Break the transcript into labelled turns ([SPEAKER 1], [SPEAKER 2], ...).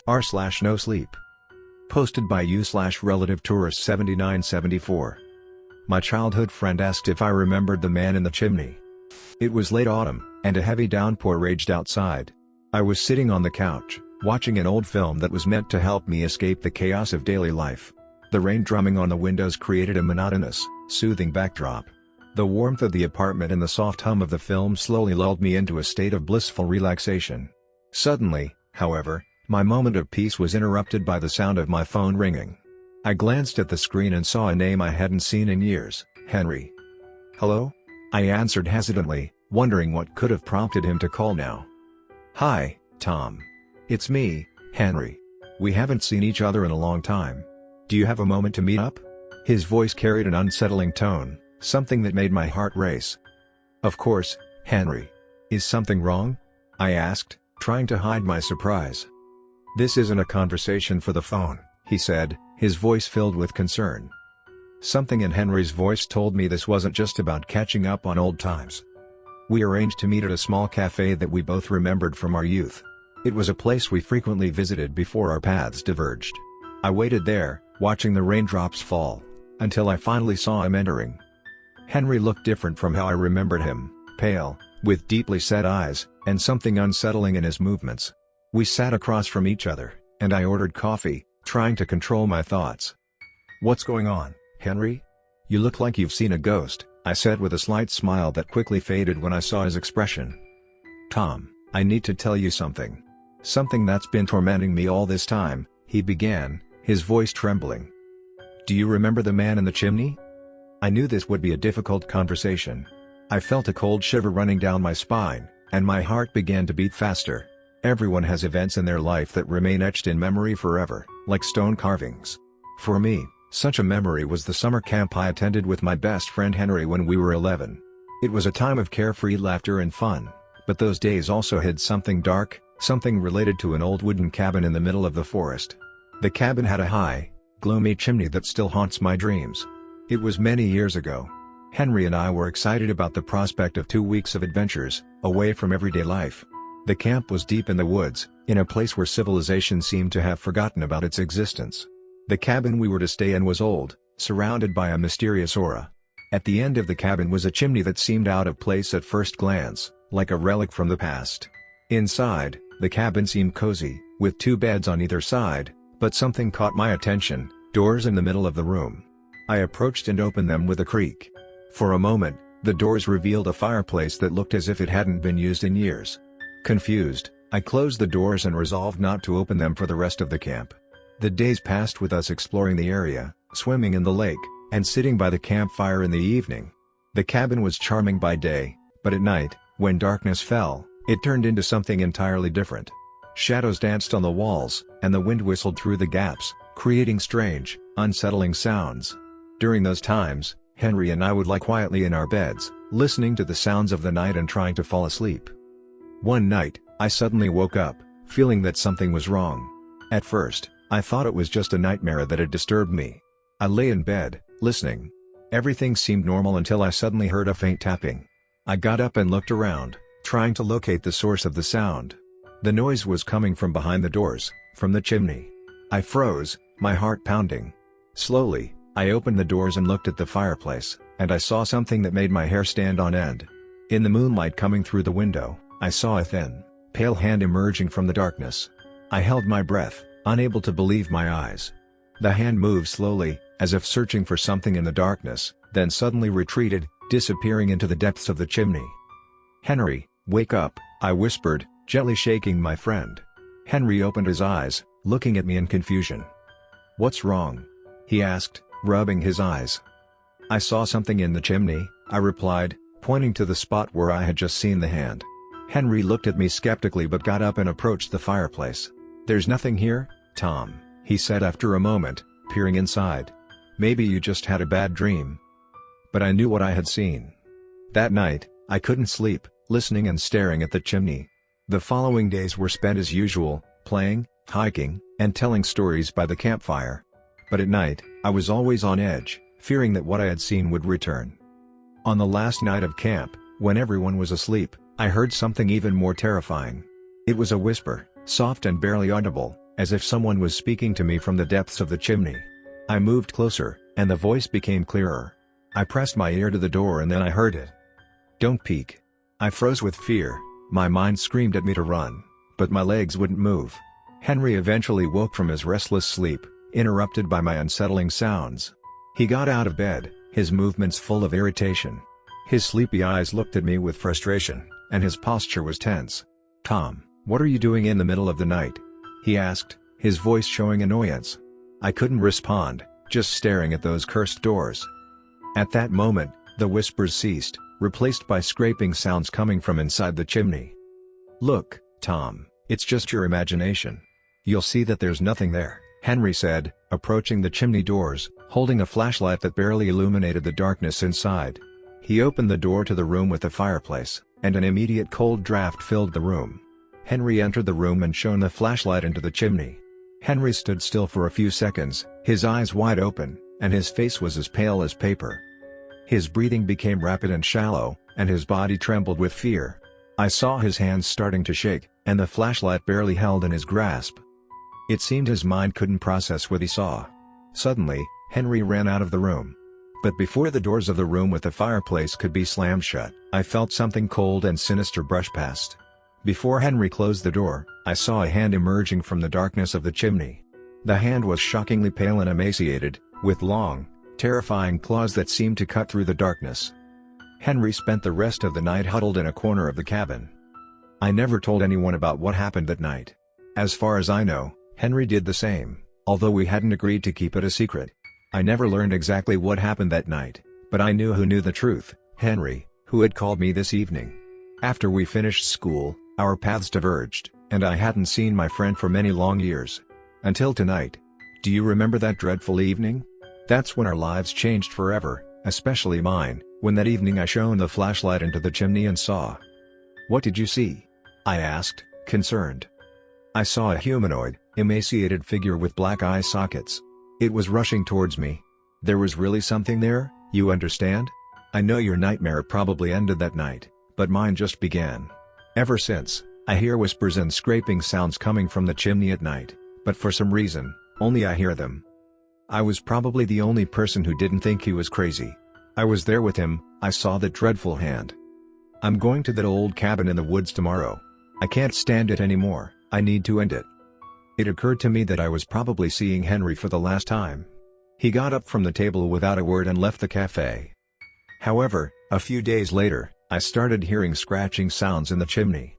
[SPEAKER 1] r/NoSleep. Posted by u/relative tourist 7974. My childhood friend asked if I remembered the man in the chimney. It was late autumn, and a heavy downpour raged outside. I was sitting on the couch, watching an old film that was meant to help me escape the chaos of daily life. The rain drumming on the windows created a monotonous, soothing backdrop. The warmth of the apartment and the soft hum of the film slowly lulled me into a state of blissful relaxation. Suddenly, however, my moment of peace was interrupted by the sound of my phone ringing. I glanced at the screen and saw a name I hadn't seen in years, Henry. "Hello?" I answered hesitantly, wondering what could have prompted him to call now. "Hi, Tom. It's me, Henry. We haven't seen each other in a long time. Do you have a moment to meet up?" His voice carried an unsettling tone, something that made my heart race. "Of course, Henry. Is something wrong?" I asked, trying to hide my surprise. "This isn't a conversation for the phone," he said, his voice filled with concern. Something in Henry's voice told me this wasn't just about catching up on old times. We arranged to meet at a small cafe that we both remembered from our youth. It was a place we frequently visited before our paths diverged. I waited there, watching the raindrops fall, until I finally saw him entering. Henry looked different from how I remembered him, pale, with deeply set eyes, and something unsettling in his movements. We sat across from each other, and I ordered coffee, trying to control my thoughts. "What's going on, Henry? You look like you've seen a ghost," I said with a slight smile that quickly faded when I saw his expression. "Tom, I need to tell you something. Something that's been tormenting me all this time," he began, his voice trembling. "Do you remember the man in the chimney?" I knew this would be a difficult conversation. I felt a cold shiver running down my spine, and my heart began to beat faster. Everyone has events in their life that remain etched in memory forever, like stone carvings. For me, such a memory was the summer camp I attended with my best friend Henry when we were 11. It was a time of carefree laughter and fun, but those days also hid something dark, something related to an old wooden cabin in the middle of the forest. The cabin had a high, gloomy chimney that still haunts my dreams. It was many years ago. Henry and I were excited about the prospect of 2 weeks of adventures, away from everyday life. The camp was deep in the woods, in a place where civilization seemed to have forgotten about its existence. The cabin we were to stay in was old, surrounded by a mysterious aura. At the end of the cabin was a chimney that seemed out of place at first glance, like a relic from the past. Inside, the cabin seemed cozy, with 2 beds on either side, but something caught my attention: doors in the middle of the room. I approached and opened them with a creak. For a moment, the doors revealed a fireplace that looked as if it hadn't been used in years. Confused, I closed the doors and resolved not to open them for the rest of the camp. The days passed with us exploring the area, swimming in the lake, and sitting by the campfire in the evening. The cabin was charming by day, but at night, when darkness fell, it turned into something entirely different. Shadows danced on the walls, and the wind whistled through the gaps, creating strange, unsettling sounds. During those times, Henry and I would lie quietly in our beds, listening to the sounds of the night and trying to fall asleep. One night, I suddenly woke up, feeling that something was wrong. At first, I thought it was just a nightmare that had disturbed me. I lay in bed, listening. Everything seemed normal until I suddenly heard a faint tapping. I got up and looked around, trying to locate the source of the sound. The noise was coming from behind the doors, from the chimney. I froze, my heart pounding. Slowly, I opened the doors and looked at the fireplace, and I saw something that made my hair stand on end. In the moonlight coming through the window, I saw a thin, pale hand emerging from the darkness. I held my breath, unable to believe my eyes. The hand moved slowly, as if searching for something in the darkness, then suddenly retreated, disappearing into the depths of the chimney. "Henry, wake up," I whispered, gently shaking my friend. Henry opened his eyes, looking at me in confusion. "What's wrong?" he asked, rubbing his eyes. "I saw something in the chimney," I replied, pointing to the spot where I had just seen the hand. Henry looked at me skeptically but got up and approached the fireplace. "There's nothing here, Tom," he said after a moment, peering inside. "Maybe you just had a bad dream." But I knew what I had seen. That night, I couldn't sleep, listening and staring at the chimney. The following days were spent as usual, playing, hiking, and telling stories by the campfire. But at night, I was always on edge, fearing that what I had seen would return. On the last night of camp, when everyone was asleep, I heard something even more terrifying. It was a whisper, soft and barely audible, as if someone was speaking to me from the depths of the chimney. I moved closer, and the voice became clearer. I pressed my ear to the door and then I heard it. "Don't peek." I froze with fear, my mind screamed at me to run, but my legs wouldn't move. Henry eventually woke from his restless sleep, interrupted by my unsettling sounds. He got out of bed, his movements full of irritation. His sleepy eyes looked at me with frustration, and his posture was tense. "Tom, what are you doing in the middle of the night?" he asked, his voice showing annoyance. I couldn't respond, just staring at those cursed doors. At that moment, the whispers ceased, replaced by scraping sounds coming from inside the chimney. "Look, Tom, it's just your imagination. You'll see that there's nothing there," Henry said, approaching the chimney doors, holding a flashlight that barely illuminated the darkness inside. He opened the door to the room with the fireplace, and an immediate cold draft filled the room. Henry entered the room and shone the flashlight into the chimney. Henry stood still for a few seconds, his eyes wide open, and his face was as pale as paper. His breathing became rapid and shallow, and his body trembled with fear. I saw his hands starting to shake, and the flashlight barely held in his grasp. It seemed his mind couldn't process what he saw. Suddenly, Henry ran out of the room. But before the doors of the room with the fireplace could be slammed shut, I felt something cold and sinister brush past. Before Henry closed the door, I saw a hand emerging from the darkness of the chimney. The hand was shockingly pale and emaciated, with long, terrifying claws that seemed to cut through the darkness. Henry spent the rest of the night huddled in a corner of the cabin. I never told anyone about what happened that night. As far as I know, Henry did the same, although we hadn't agreed to keep it a secret. I never learned exactly what happened that night, but I knew who knew the truth: Henry, who had called me this evening. After we finished school, our paths diverged, and I hadn't seen my friend for many long years. Until tonight. Do you remember that dreadful evening? That's when our lives changed forever, especially mine, when that evening I shone the flashlight into the chimney and saw. "What did you see?" I asked, concerned. "I saw a humanoid, emaciated figure with black eye sockets. It was rushing towards me. There was really something there, you understand? I know your nightmare probably ended that night, but mine just began. Ever since, I hear whispers and scraping sounds coming from the chimney at night, but for some reason, only I hear them." I was probably the only person who didn't think he was crazy. I was there with him, I saw that dreadful hand. "I'm going to that old cabin in the woods tomorrow. I can't stand it anymore, I need to end it." It occurred to me that I was probably seeing Henry for the last time. He got up from the table without a word and left the cafe. However, a few days later, I started hearing scratching sounds in the chimney.